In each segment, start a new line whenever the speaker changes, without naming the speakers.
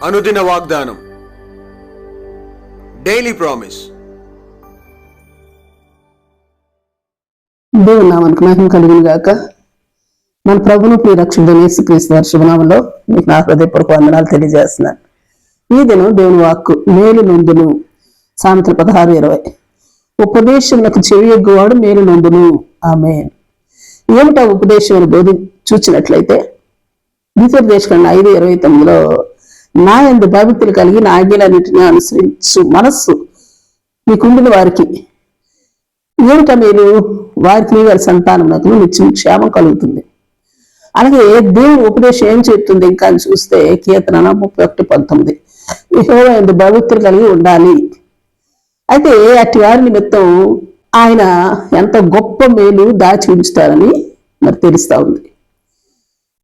అనుదిన వాగ్దానం, daily promise.
దేవుని నామానికి మహిమ కలుగును గాక. మన ప్రభువును ప్రియ రక్షకుడైన యేసుక్రీస్తు వారి శుభనామంలో మీకు నా హృదయపూర్వక వందనాలు తెలియజేస్తున్నాను. ఈ దినం దేవుని వాక్కు మేలు నొందును. సామెతలు 16:20. ఉపదేశములకు చెవియొగ్గువాడు మేలు నొందును. ఆమేన్. ఏమిటా ఉపదేశం బోధి చూచినట్లయితే ద్వితీయోపదేశకాండం 5:29లో నా యందు భయభక్తులు కలిగి నా ఆజ్ఞలన్నిటిని అనుసరించు మనస్సు మీకుండిన వారికి ఏమిటా మీరు వారికి వారి సంతానమునకు నిత్యం క్షేమం కలుగుతుంది. అలాగే దేవుని ఉపదేశం ఏం చెప్తుంది ఇంకా అని చూస్తే కీర్తన 31:19 యెహోవా యందు భయభక్తులు కలిగి ఉండాలి. అయితే అట్టి వారి నిమిత్తం ఆయన ఎంత గొప్ప మేలు దాచి ఉంచుతారని మరి తెలుస్తా ఉంది.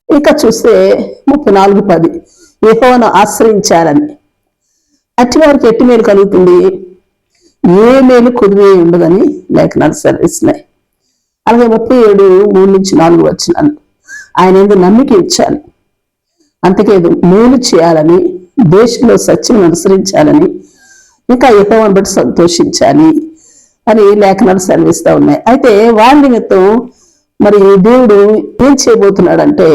ఇంకా చూస్తే 34:10 యెహోవాను ఆశ్రయించాలని. అట్టి వారికి ఎట్టి మేలు కలుగుతుంది, ఏ మేలు కొద్దివే ఉండదని లేఖనాలు సెలవిస్తున్నాయి. అలాగే 37:3-4 ఆయన ఎందుకు నమ్మిక ఇచ్చాలి, అంతకేదు మేలు చేయాలని, దేశంలో సత్యం అనుసరించాలని, ఇంకా యెహోవాను బట్టి సంతోషించాలి అని లేఖనాలు సెలవిస్తూ ఉన్నాయి. అయితే వారి నిమిత్తం మరి దేవుడు ఏం చేయబోతున్నాడంటే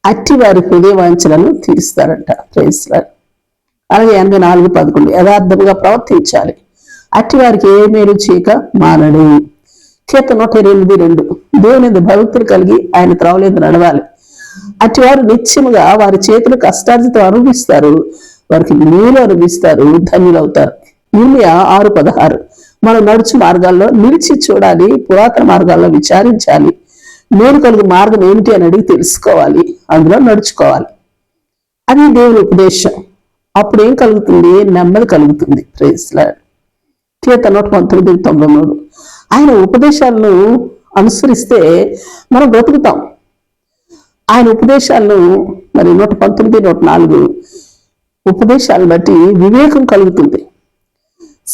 అట్టి వారి హృదయ వాంఛలను తీరుస్తారంట. Praise lord. అలాగే 84:11 యథార్థంగా ప్రవర్తించాలి, అట్టి వారికి ఏ మేలు చేయక మానడు. కీర్తన 108:2 దేవుని భయభక్తులు కలిగి ఆయన త్రావలేదు నడవాలి. అట్టి వారు నిత్యముగా వారి చేతులు కష్టార్జితం అనుభవిస్తారు, వారికి మేలు అనుభవిస్తారు, ధన్యులవుతారు. ఇర్మియా 6:16 మనం నడుచు మార్గాల్లో నిలిచి చూడాలి, పురాతన మార్గాల్లో విచారించాలి, మేలు కలుగు మార్గం ఏమిటి అని అడిగి తెలుసుకోవాలి, అందులో నడుచుకోవాలి. అది దేవుని ఉపదేశం. అప్పుడు ఏం కలుగుతుంది, నెమ్మది కలుగుతుంది. Praise lord. కీర్తన 19:93 ఆయన ఉపదేశాలను అనుసరిస్తే మనం బ్రతుకుతాం. ఆయన ఉపదేశాలను మరి 119:104 ఉపదేశాలను బట్టి వివేకం కలుగుతుంది.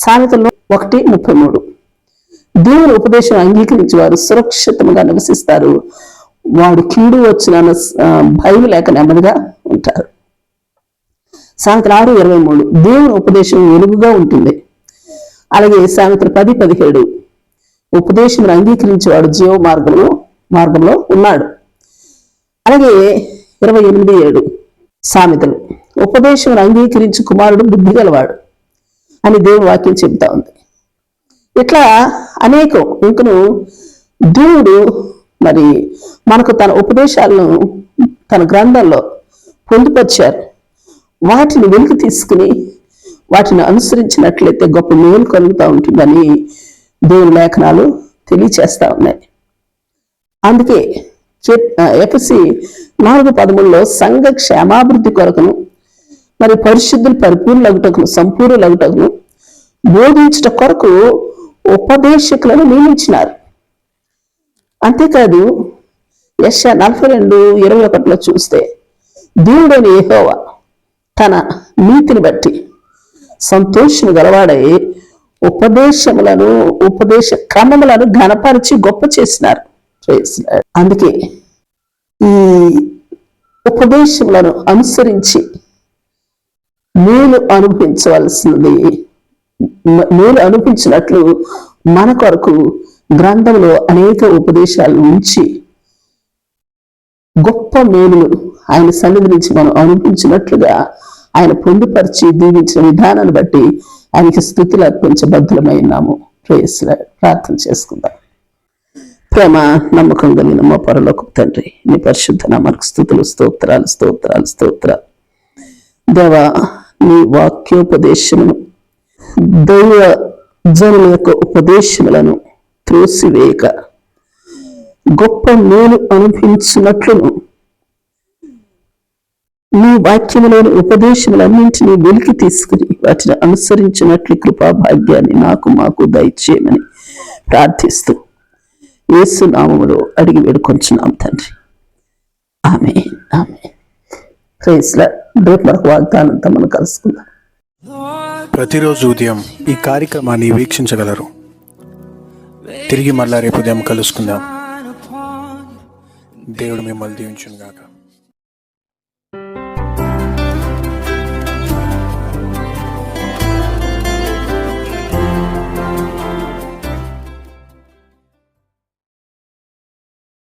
సామెతల్లో 1:33 దేవుని ఉపదేశం అంగీకరించి వారు సురక్షితంగా నివసిస్తారు, వాడు కీడు వచ్చిన భయం లేక నెమ్మదిగా ఉంటారు. సామెతలు 6:23 దేవుని ఉపదేశం వెలుగుగా ఉంటుంది. అలాగే సామెతలు 10:17 ఉపదేశం అంగీకరించి వాడు జీవ మార్గంలో ఉన్నాడు. అలాగే 28:7 సామెతలు ఉపదేశం అంగీకరించి కుమారుడు బుద్ధి గలవాడు అని దేవుని వాక్యం చెబుతా ఉంది. ఇట్లా అనేకం ఇంకను దేవుడు మరి మనకు తన ఉపదేశాలను తన గ్రంథంలో పొందుపరిచారు. వాటిని వెలికి తీసుకుని వాటిని అనుసరించినట్లయితే గొప్ప మేలు కలుగుతూ ఉంటుందని దేవుని లేఖనాలు తెలియచేస్తా ఉన్నాయి. అందుకే ఎఫెసీ 4:13 సంఘ క్షేమాభివృద్ధి కొరకును మరి పరిశుద్ధులు పరిపూర్ణులగుటకును సంపూర్ణులగుటకును బోధించుట కొరకు ఉపదేశకులను నియమించినారు. అంతేకాదు యెషయా 42:21 చూస్తే దేవుడైన యెహోవా తన నీతిని బట్టి సంతోషము గలవాడై ఉపదేశ క్రమములను ఘనపరిచి గొప్ప చేసినారు. అందుకే ఈ ఉపదేశములను అనుసరించి మేలు అనుభవించినట్లు మన కొరకు గ్రంథంలో అనేక ఉపదేశాలు ఉంచి గొప్ప మేలులు ఆయన సన్నిధి నుంచి మనం అనుభవించినట్లుగా ఆయన పొందుపరిచి దీవించిన విధానాన్ని బట్టి ఆయనకి స్తుతులు అర్పించబద్ధులమైనాము. ప్రేయస్ ప్రార్థన చేసుకుందాం. ప్రేమ నమ్మకం కలిగిన మా పరలోకపు తండ్రి, నీ పరిశుద్ధ నామమునకు స్తుతులు, స్తోత్రాలు. దేవా, నీ వాక్యోపదేశమును దైవ జనుల యొక్క ఉపదేశములను త్రోసివేయక గొప్ప మేలు అనుభవించినట్లును నీ వాక్యములోని ఉపదేశములన్నింటినీ వెలికి తీసుకుని వాటిని అనుసరించినట్లు కృపా భాగ్యాన్ని మాకు దయచేయమని ప్రార్థిస్తూ యేసు నామములో అడిగి వేడుకొంచున్నాం తండ్రి. ఆమేన్. Praise lord. రేపు మరొక వాగ్దానంతో మనం కలుసుకుందాం.
ప్రతిరోజు ఉదయం ఈ కార్యక్రమాన్ని వీక్షించగలరు. తిరిగి మళ్ళా రేపు ఉదయం కలుసుకుందాం. దేవుడు మిమ్మల్ని దీవించును గాక.